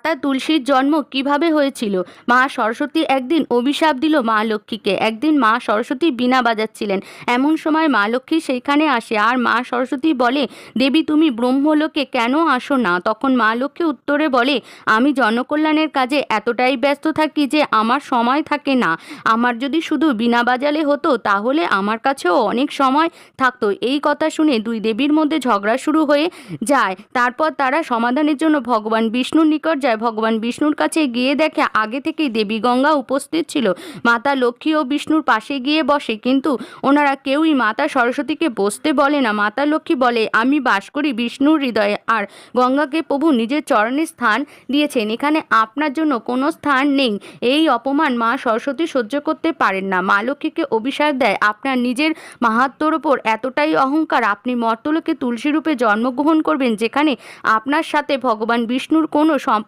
মাতা তুলসীর জন্ম কিভাবে হয়েছিল? মা সরস্বতী একদিন অভিশাপ দিল মা লক্ষ্মীকে। একদিন মা সরস্বতী বীণা বাজাচ্ছিলেন। এমন সময় মা লক্ষ্মী সেইখানে আসে আর মা সরস্বতী বলে, দেবী তুমি ব্রহ্মলোকে কেন আসো না? তখন মা লক্ষ্মী উত্তরে বলে, আমি জনকল্যাণের কাজে এতটাই ব্যস্ত থাকি যে আমার সময় থাকে না। আমার যদি শুধু বীণা বাজালে হতো তাহলে আমার কাছেও অনেক সময় থাকতো। এই কথা শুনে দুই দেবীর মধ্যে ঝগড়া শুরু হয়ে যায়। তারপর তারা সমাধানের জন্য ভগবান বিষ্ণুর নিকট যায়। ভগবান বিষ্ণুর কাছে গিয়ে দেখে আগে থেকেই দেবী গঙ্গা উপস্থিত ছিল। মাতা লক্ষ্মী ও বিষ্ণুর পাশে গিয়ে বসে, কিন্তু ওনারা কেউই মাতা সরস্বতীকে বসতে বলে না। মাতা লক্ষ্মী বলে, আমি বাস করি বিষ্ণুর হৃদয়ে, আর গঙ্গাকে প্রভু নিজের চরণে স্থান দিয়েছেন, এখানে আপনার জন্য কোনো স্থান নেই। এই অপমান মা সরস্বতী সহ্য করতে পারেন না। মা লক্ষ্মীকে অভিশাপ দেয়, আপনার নিজের মাহাত্ম্যর ওপর এতটাই অহংকার, আপনি মর্তলোকে তুলসী রূপে জন্মগ্রহণ করবেন যেখানে আপনার সাথে ভগবান বিষ্ণুর কোনো